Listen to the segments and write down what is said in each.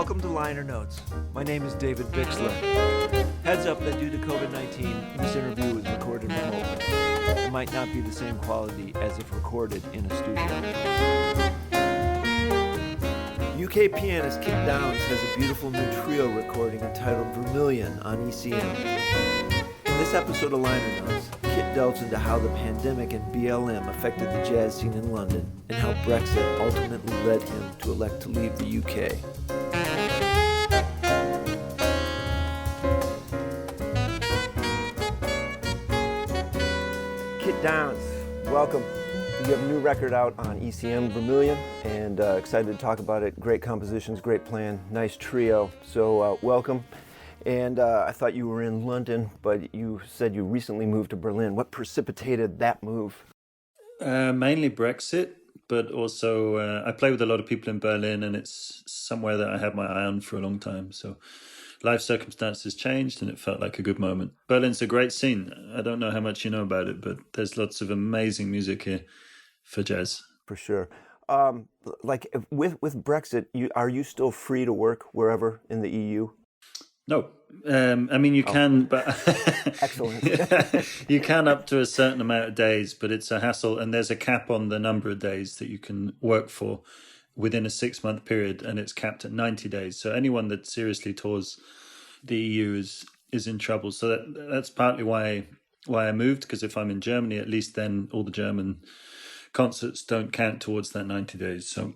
Welcome to Liner Notes. My name is David Bixler. Heads up that due to COVID-19, this interview is recorded remotely. It might not be the same quality as if recorded in a studio. UK pianist Kit Downes has a beautiful new trio recording entitled Vermillion on ECM. In this episode of Liner Notes, Kit delves into how the pandemic and BLM affected the jazz scene in London and how Brexit ultimately led him to elect to leave the UK. Kit Downes, welcome. You have a new record out on ECM Vermillion, and excited to talk about it. Great compositions, great plan, nice trio. So welcome. And I thought you were in London, but you said you recently moved to Berlin. What precipitated that move? Mainly Brexit, but also I play with a lot of people in Berlin, and it's somewhere that I had my eye on for a long time. So life circumstances changed, and it felt like a good moment. Berlin's a great scene. I don't know how much you know about it, but there's lots of amazing music here for jazz. For sure. Like with Brexit, are you still free to work wherever in the EU? No, I mean you can, but Excellent. You can up to a certain amount of days, but it's a hassle, and there's a cap on the number of days that you can work for within a 6-month period, and it's capped at 90 days. So anyone that seriously tours the EU is in trouble. So that's partly why I moved, because if I'm in Germany, at least then all the German concerts don't count towards that 90 days. So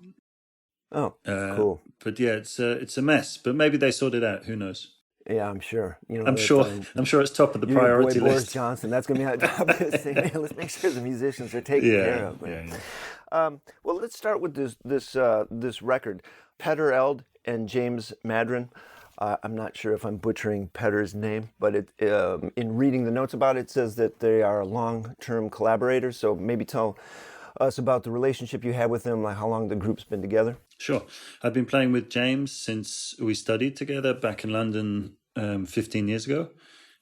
cool. But yeah, it's a mess. But maybe they sort it out. Who knows? Yeah, I'm sure. I'm sure it's top of the priority list. Boris Johnson, that's going to be on top of this thing. Let's make sure the musicians are taken care of. Yeah. Well, let's start with this record. Peter Eld and James Madron. I'm not sure if I'm butchering Peter's name, but in reading the notes about it, it says that they are long-term collaborators. So maybe tell us about the relationship you had with them, like how long the group's been together. Sure. I've been playing with James since we studied together back in London 15 years ago.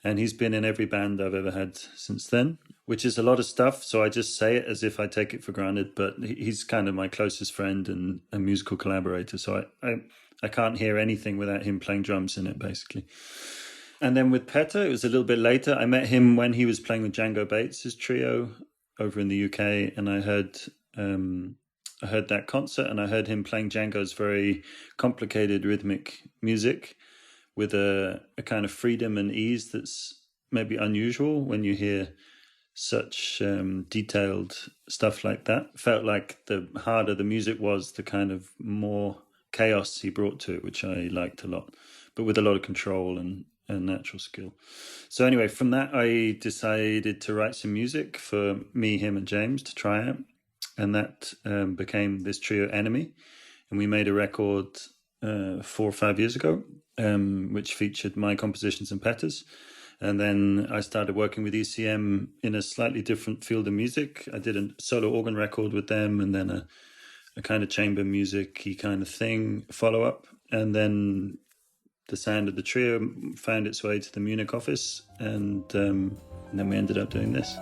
And he's been in every band I've ever had since then, which is a lot of stuff. So I just say it as if I take it for granted. But he's kind of my closest friend and a musical collaborator. So I can't hear anything without him playing drums in it, basically. And then with Peter, it was a little bit later. I met him when he was playing with Django Bates's trio over in the UK. And I heard that concert, and I heard him playing Django's very complicated rhythmic music with a kind of freedom and ease that's maybe unusual when you hear such detailed stuff like that. Felt like the harder the music was, the kind of more chaos he brought to it, which I liked a lot, but with a lot of control and natural skill. So anyway, from that, I decided to write some music for me, him, and James to try out. And that became this trio Enemy. And we made a record 4 or 5 years ago, which featured my compositions and Peter's. And then I started working with ECM in a slightly different field of music. I did a solo organ record with them, and then a kind of chamber music-y kind of thing follow-up. And then the sound of the trio found its way to the Munich office, and then we ended up doing this.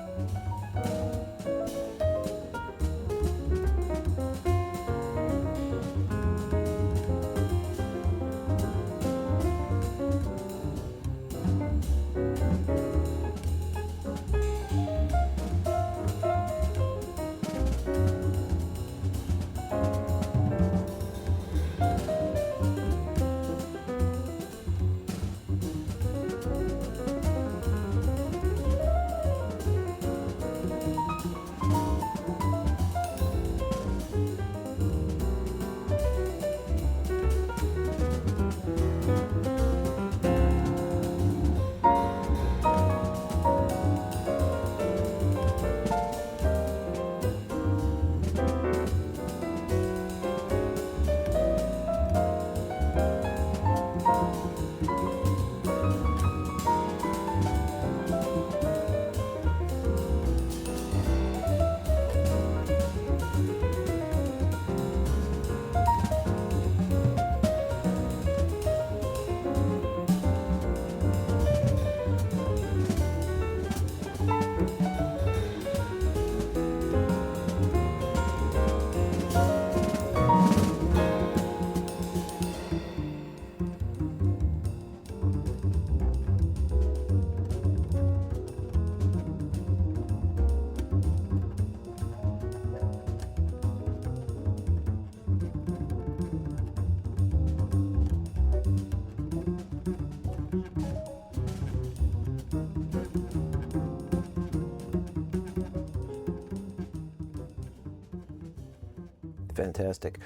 fantastic.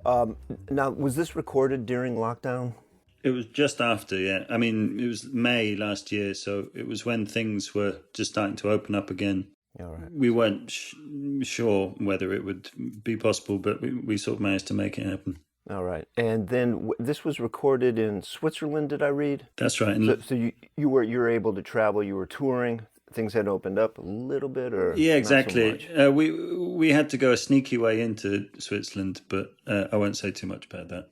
Now, was this recorded during lockdown? It was just after, yeah. I mean, it was May last year, so it was when things were just starting to open up again. All right. We weren't sure whether it would be possible, but we sort of managed to make it happen. All right. And then this was recorded in Switzerland, did I read? That's right. So you were able to travel, you were touring, things had opened up a little bit, or yeah, not exactly. so much? We had to go a sneaky way into Switzerland, but I won't say too much about that.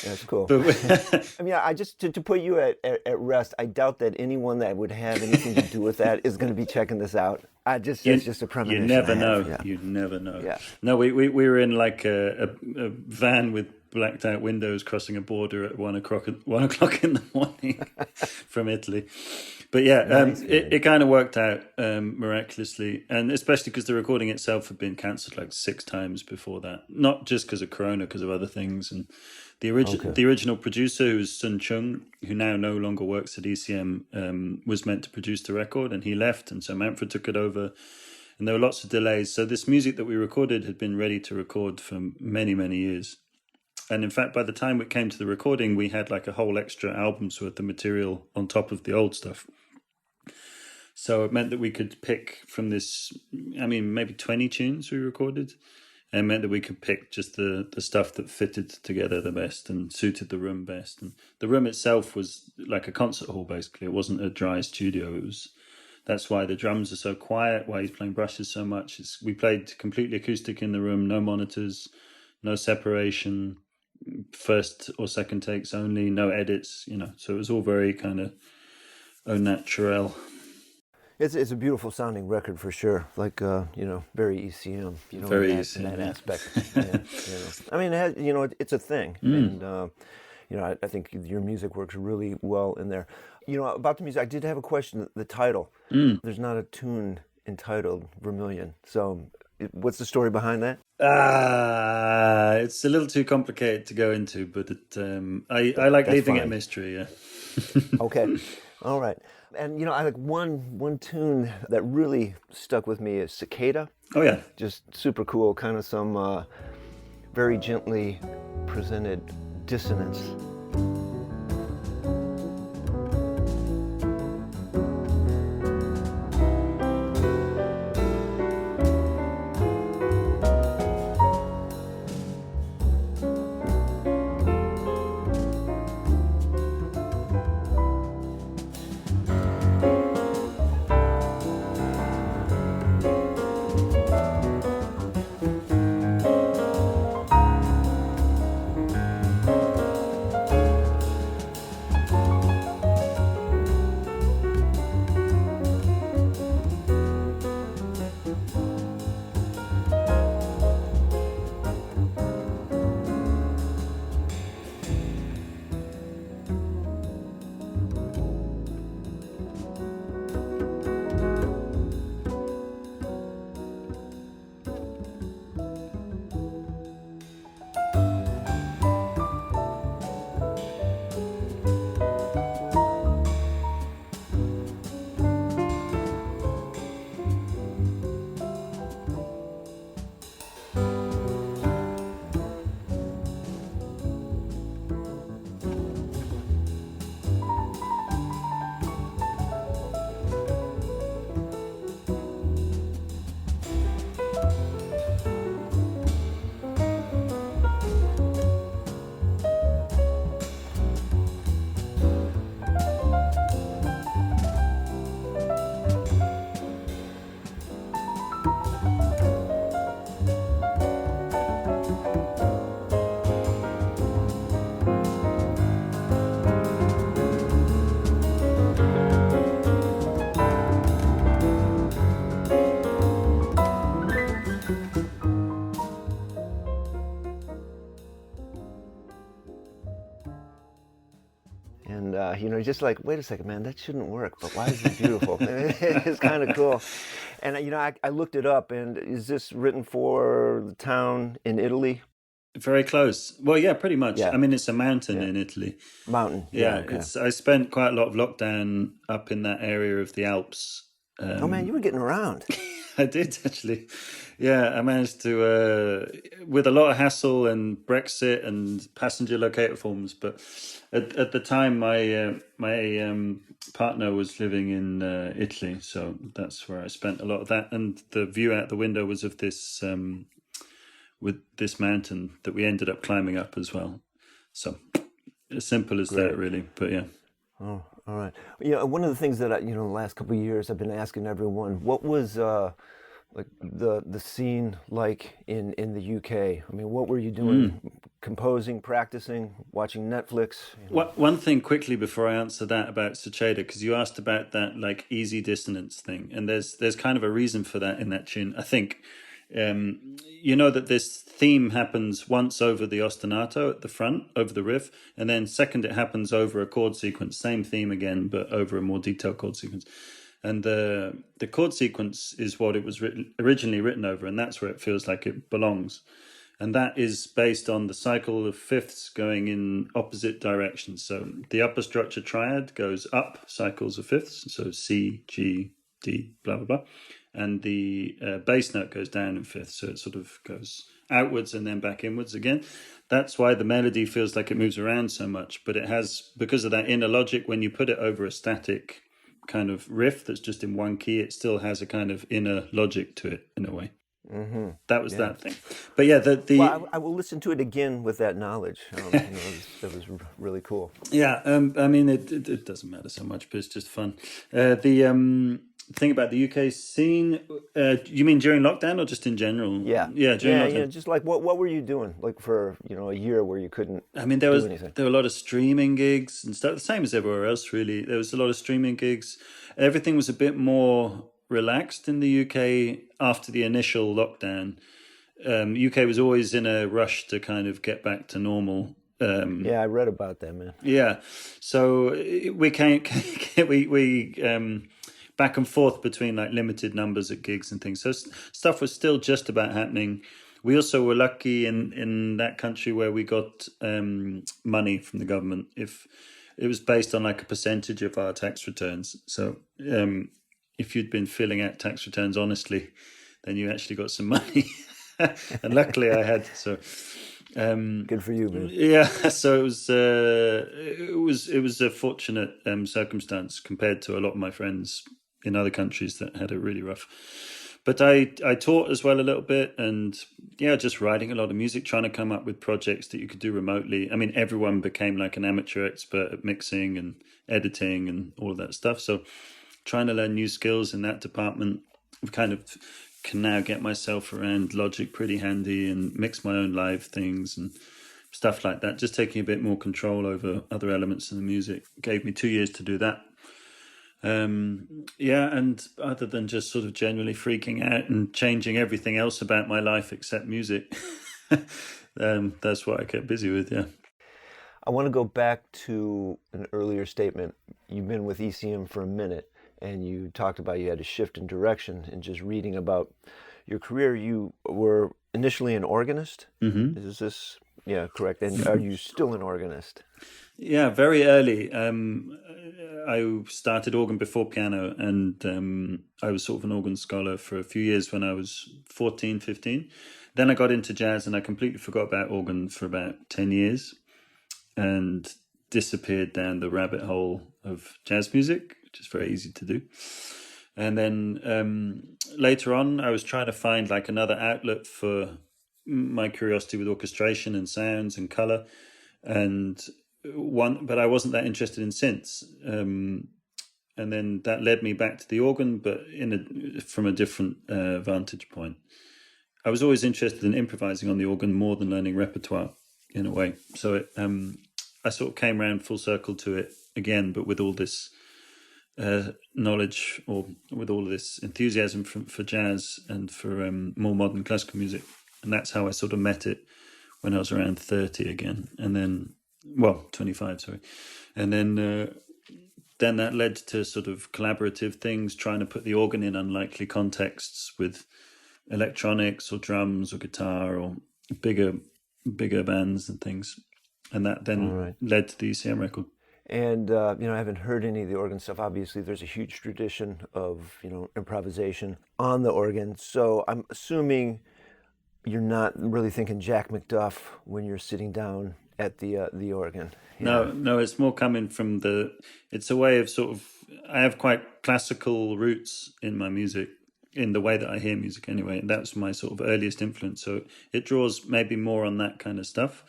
That's cool. But I mean, I just to put you at rest, I doubt that anyone that would have anything to do with that is going to be checking this out. It's just a premonition. You never know. Yeah. You never know. Yeah. No, we were in like a van with blacked out windows crossing a border at 1 o'clock in the morning from Italy. But yeah, Nice, it kind of worked out miraculously, and especially because the recording itself had been cancelled like 6 times before that. Not just because of Corona, because of other things. And the original producer, who was Sun Chung, who now no longer works at ECM, was meant to produce the record, and he left, and so Manfred took it over. And there were lots of delays. So this music that we recorded had been ready to record for many, many years. And in fact, by the time it came to the recording, we had like a whole extra album's worth of material on top of the old stuff. So it meant that we could pick from this, I mean, maybe 20 tunes we recorded. And it meant that we could pick just the stuff that fitted together the best and suited the room best. And the room itself was like a concert hall, basically. It wasn't a dry studio. That's why the drums are so quiet, why he's playing brushes so much. We played completely acoustic in the room, no monitors, no separation, first or second takes only, no edits, so it was all very kind of au naturel. It's a beautiful sounding record for sure, like very ECM, very in ECM, that aspect. I mean, it has, it's a thing, and I think your music works really well in there. About the music, I did have a question. The title, there's not a tune entitled Vermillion, so what's the story behind that? It's a little too complicated to go into, but I like leaving it a mystery. Yeah. Okay, all right. And I like one tune that really stuck with me is Cicada. Oh yeah, just super cool. Kind of some very gently presented dissonance. Just like, wait a second, man, that shouldn't work, but why is it beautiful? It's kind of cool. And, I looked it up, and is this written for the town in Italy? Very close. Well, yeah, pretty much. Yeah. I mean, it's a mountain in Italy. Mountain. Yeah, I spent quite a lot of lockdown up in that area of the Alps, Oh man, you were getting around. I did actually. Yeah, I managed to, with a lot of hassle and Brexit and passenger locator forms. But at the time, my partner was living in Italy, so that's where I spent a lot of that. And the view out the window was of this with this mountain that we ended up climbing up as well. So as simple as that, Great. really. But yeah. Oh, all right. One of the things that the last couple of years I've been asking everyone, what was like the scene like in the UK? I mean, what were you doing? Composing, practicing, watching Netflix? One thing quickly before I answer that about Sucheda, because you asked about that like easy dissonance thing, and there's kind of a reason for that in that tune. I think you know that this theme happens once over the ostinato at the front, over the riff, and then second it happens over a chord sequence, same theme again, but over a more detailed chord sequence. And the chord sequence is what it was originally written over, and that's where it feels like it belongs. And that is based on the cycle of fifths going in opposite directions. So the upper structure triad goes up cycles of fifths, so C, G, D, blah, blah, blah. And the bass note goes down in fifths, so it sort of goes outwards and then back inwards again. That's why the melody feels like it moves around so much. But it has, because of that inner logic, when you put it over a static kind of riff that's just in one key, it still has a kind of inner logic to it in a way. Mm-hmm. That was that thing. But yeah, Well, I will listen to it again with that knowledge. That was really cool. yeah, I mean, it doesn't matter so much, but it's just fun. The thing about the UK scene, you mean during lockdown or just in general? Yeah, Yeah, during yeah, lockdown. Just like what were you doing like for a year where you couldn't I mean, do anything? there were a lot of streaming gigs and stuff, the same as everywhere else, really. There was a lot of streaming gigs. Everything was a bit more relaxed in the UK after the initial lockdown. UK was always in a rush to kind of get back to normal. Yeah, I read about that, man. Yeah, so we can't we back and forth between like limited numbers at gigs and things. So stuff was still just about happening. We also were lucky in that country where we got money from the government. If it was based on like a percentage of our tax returns, so if you'd been filling out tax returns honestly, then you actually got some money. And luckily I had. So Good for you, man. yeah, so it was a fortunate circumstance compared to a lot of my friends in other countries that had it really rough. But I taught as well a little bit, and yeah, just writing a lot of music, trying to come up with projects that you could do remotely. I mean, everyone became like an amateur expert at mixing and editing and all of that stuff. So trying to learn new skills in that department, I've kind of can now get myself around Logic pretty handy and mix my own live things and stuff like that. Just taking a bit more control over other elements of the music. Gave me 2 years to do that. Yeah, and other than just sort of generally freaking out and changing everything else about my life except music, that's what I kept busy with, yeah. I want to go back to an earlier statement. You've been with ECM for a minute, and you talked about you had a shift in direction. And just reading about your career, you were initially an organist. Mm-hmm. Is this, yeah, correct? And are you still an organist? Yeah, very early. I started organ before piano, and I was sort of an organ scholar for a few years when I was 14, 15. Then I got into jazz, and I completely forgot about organ for about 10 years and disappeared down the rabbit hole of jazz music, which is very easy to do. And then later on, I was trying to find like another outlet for my curiosity with orchestration and sounds and color. But I wasn't that interested in synths. And then that led me back to the organ, but from a different vantage point. I was always interested in improvising on the organ more than learning repertoire in a way. So I sort of came around full circle to it again, but with all this knowledge or with all of this enthusiasm for jazz and for more modern classical music. And that's how I sort of met it when I was around 30 again. And then, 25, sorry. And then that led to sort of collaborative things, trying to put the organ in unlikely contexts with electronics or drums or guitar or bigger bands and things. And that then led to the ECM record. And I haven't heard any of the organ stuff. Obviously, there's a huge tradition of improvisation on the organ. So I'm assuming you're not really thinking Jack McDuff when you're sitting down at the organ. Yeah. No, it's more coming from it's a way of sort of, I have quite classical roots in my music, in the way that I hear music anyway. And that's my sort of earliest influence. So it draws maybe more on that kind of stuff.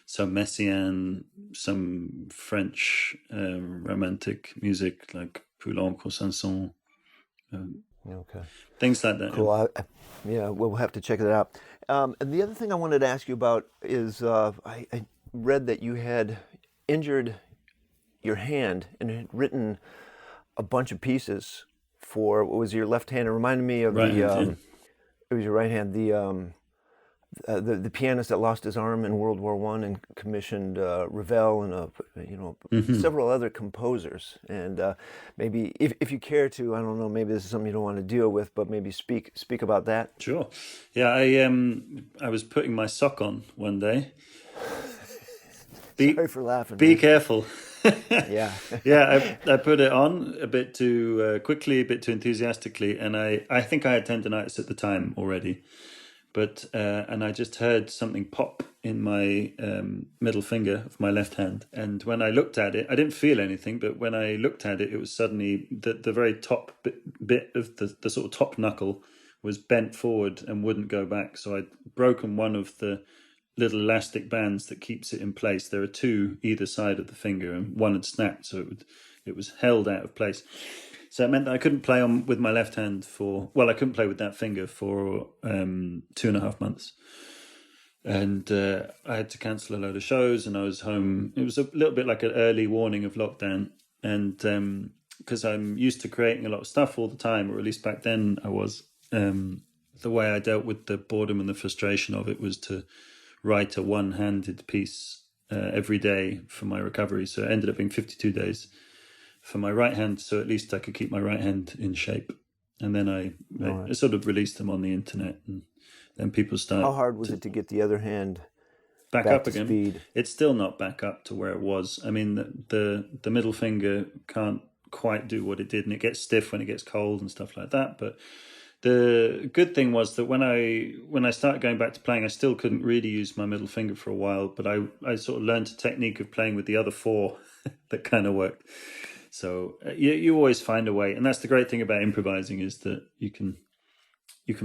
So Messiaen, some French romantic music like Poulenc or Sanson, Okay. things like that. Cool. Yeah, we'll have to check that out. And the other thing I wanted to ask you about is I read that you had injured your hand and had written a bunch of pieces for, what was your left hand? It reminded me of Right hand, yeah. it was your right hand, the pianist that lost his arm in World War One and commissioned Ravel and several other composers. And maybe if you care to, I don't know, maybe this is something you don't want to deal with, but maybe speak about that. Sure. Yeah, I was putting my sock on one day. Sorry for laughing. Be careful. Yeah. Yeah, I put it on a bit too quickly, a bit too enthusiastically, and I think I had tendonitis at the time already. But and I just heard something pop in my middle finger of my left hand, and when I looked at it, I didn't feel anything. But when I looked at it, it was suddenly the very top bit of the sort of top knuckle was bent forward and wouldn't go back. So I'd broken one of the little elastic bands that keeps it in place. There are two either side of the finger, and one had snapped, so it was held out of place. So it meant that I couldn't play on with my left hand I couldn't play with that finger for 2.5 months. And I had to cancel a load of shows, and I was home. It was a little bit like an early warning of lockdown. And because I'm used to creating a lot of stuff all the time, or at least back then I was, the way I dealt with the boredom and the frustration of it was to write a one-handed piece every day for my recovery. So it ended up being 52 days for my right hand, so at least I could keep my right hand in shape. And then I sort of released them on the internet, and then people started. How hard was it to get the other hand back up to again? Speed? It's still not back up to where it was. I mean, the middle finger can't quite do what it did, and it gets stiff when it gets cold and stuff like that. But the good thing was that when I started going back to playing, I still couldn't really use my middle finger for a while, but I sort of learned a technique of playing with the other four that kind of worked. So you always find a way, and that's the great thing about improvising, is that you can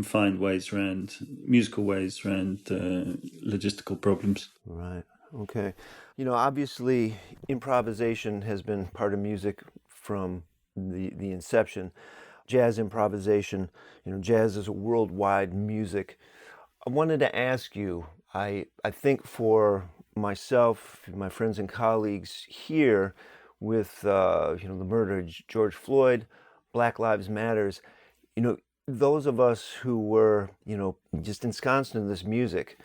find ways around, musical ways around logistical problems. Right. Okay. Obviously, improvisation has been part of music from the inception. Jazz improvisation, jazz is a worldwide music. I wanted to ask you, I think for myself, my friends and colleagues here, with the murder of George Floyd, Black Lives Matters, those of us who were just ensconced in this music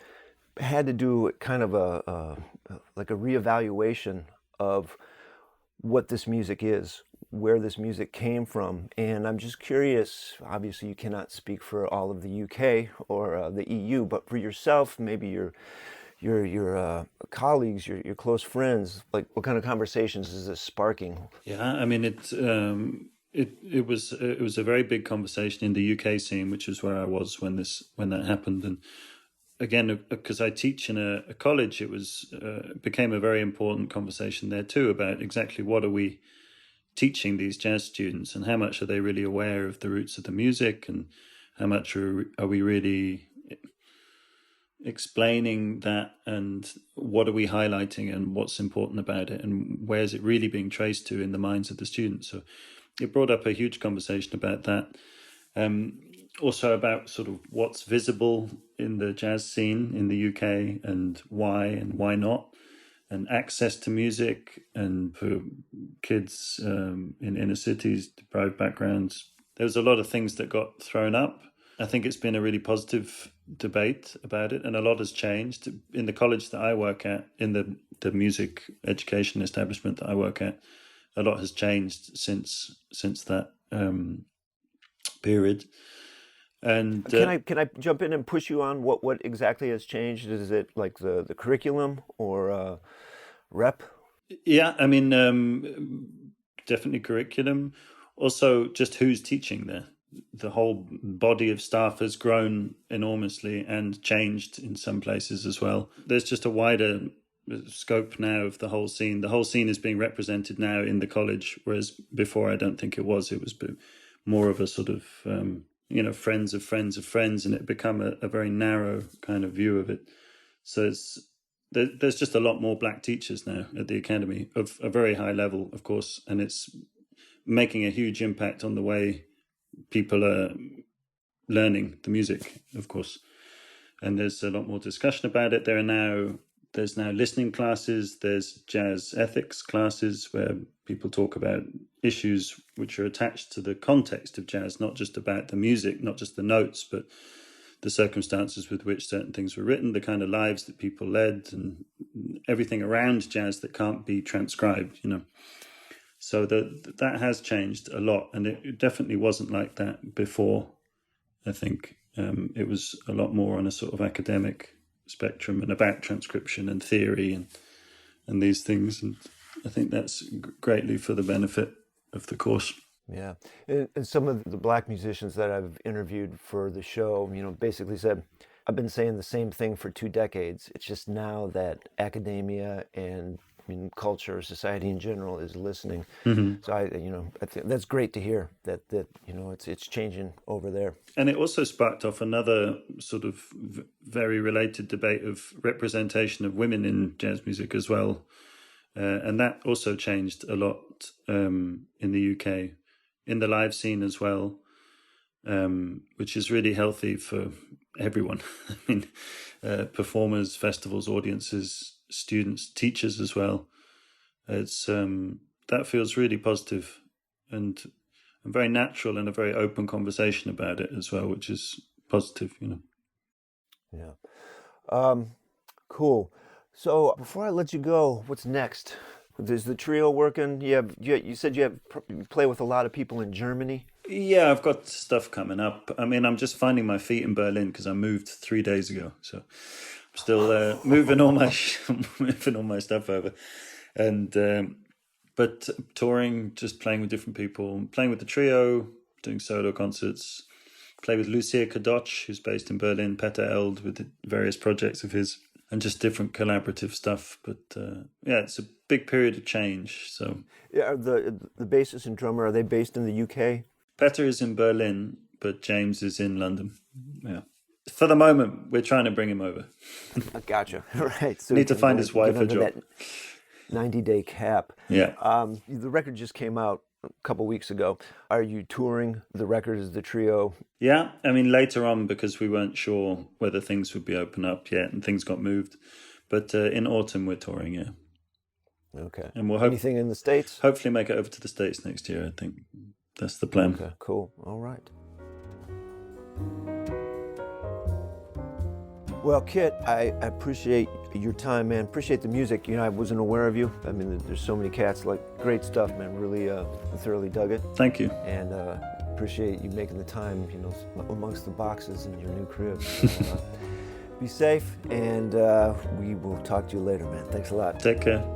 had to do kind of a reevaluation of what this music is, where this music came from. And I'm just curious, obviously you cannot speak for all of the UK or the EU, but for yourself, maybe your colleagues, your close friends, like what kind of conversations is this sparking? Yeah, I mean it was a very big conversation in the UK scene, which is where I was when that happened. And again, because I teach in a college, it became a very important conversation there too, about exactly what are we teaching these jazz students, and how much are they really aware of the roots of the music, and how much are we really explaining that, and what are we highlighting, and what's important about it, and where is it really being traced to in the minds of the students. So it brought up a huge conversation about that. Also about sort of what's visible in the jazz scene in the UK, and why not, and access to music, and for kids in inner cities, deprived backgrounds. There's a lot of things that got thrown up. I think it's been a really positive debate about it, and a lot has changed. In the college that I work at, in the music education establishment that I work at, a lot has changed since that period. And can I jump in and push you on what exactly has changed? Is it like the curriculum or rep? Yeah, I mean, definitely curriculum. Also, just who's teaching there. The whole body of staff has grown enormously and changed in some places as well. There's just a wider scope now of the whole scene. The whole scene is being represented now in the college, whereas before I don't think it was. It was more of a sort of, friends of friends of friends, and it become a very narrow kind of view of it. So there's just a lot more black teachers now at the academy of a very high level, of course, and it's making a huge impact on the way people are learning the music, of course. And there's a lot more discussion about it. There's now listening classes, there's jazz ethics classes where people talk about issues which are attached to the context of jazz, not just about the music, not just the notes, but the circumstances with which certain things were written, the kind of lives that people led, and everything around jazz that can't be transcribed, So that has changed a lot, and it definitely wasn't like that before. I think it was a lot more on a sort of academic spectrum and about transcription and theory and these things. And I think that's greatly for the benefit of the course. Yeah, and some of the black musicians that I've interviewed for the show, basically said, I've been saying the same thing for 2 decades. It's just now that academia and culture, society in general is listening. Mm-hmm. So I think that's great to hear that it's changing over there. And it also sparked off another sort of very related debate of representation of women in jazz music as well. And that also changed a lot in the UK, in the live scene as well, which is really healthy for everyone. I mean, performers, festivals, audiences, students, teachers as well. It's that feels really positive and very natural, and a very open conversation about it as well, which is positive, Yeah. Cool. So before I let you go, what's next? Is the trio working? You said you play with a lot of people in Germany. Yeah, I've got stuff coming up. I mean, I'm just finding my feet in Berlin because I moved 3 days ago, so I'm still moving all my stuff over, and but touring, just playing with different people, playing with the trio, doing solo concerts, play with Lucia Kadoch, who's based in Berlin, Peter Eld with various projects of his, and just different collaborative stuff. But it's a big period of change. So yeah, the bassist and drummer, are they based in the UK? Peter is in Berlin, but James is in London. Yeah. For the moment, we're trying to bring him over. Gotcha. Right. So need to find his wife a job. That 90-day cap. Yeah. The record just came out a couple weeks ago. Are you touring the record as the trio? Yeah. I mean, later on, because we weren't sure whether things would be open up yet, and things got moved. But in autumn, we're touring, yeah. Okay. And we'll anything in the States? Hopefully make it over to the States next year, I think. That's the plan. Okay, cool. All right. Well, Kit, I appreciate your time, man. Appreciate the music. I wasn't aware of you. I mean, there's so many cats. Great stuff, man. Really thoroughly dug it. Thank you. And appreciate you making the time, amongst the boxes in your new crib. So, be safe, and we will talk to you later, man. Thanks a lot. Take care.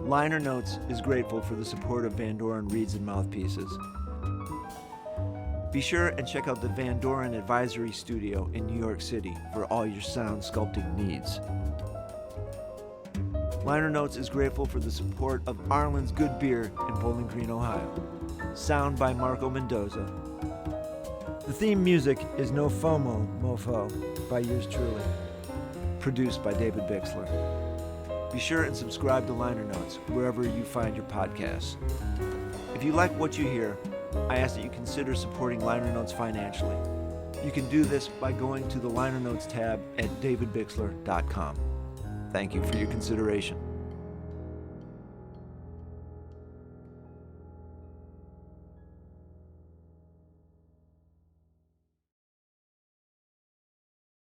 Liner Notes is grateful for the support of Van Doren Reeds and Mouthpieces. Be sure and check out the Van Doren Advisory Studio in New York City for all your sound sculpting needs. Liner Notes is grateful for the support of Arlen's Good Beer in Bowling Green, Ohio. Sound by Marco Mendoza. The theme music is No FOMO, Mofo by yours truly. Produced by David Bixler. Be sure and subscribe to Liner Notes wherever you find your podcasts. If you like what you hear, I ask that you consider supporting Liner Notes financially. You can do this by going to the Liner Notes tab at davidbixler.com. Thank you for your consideration.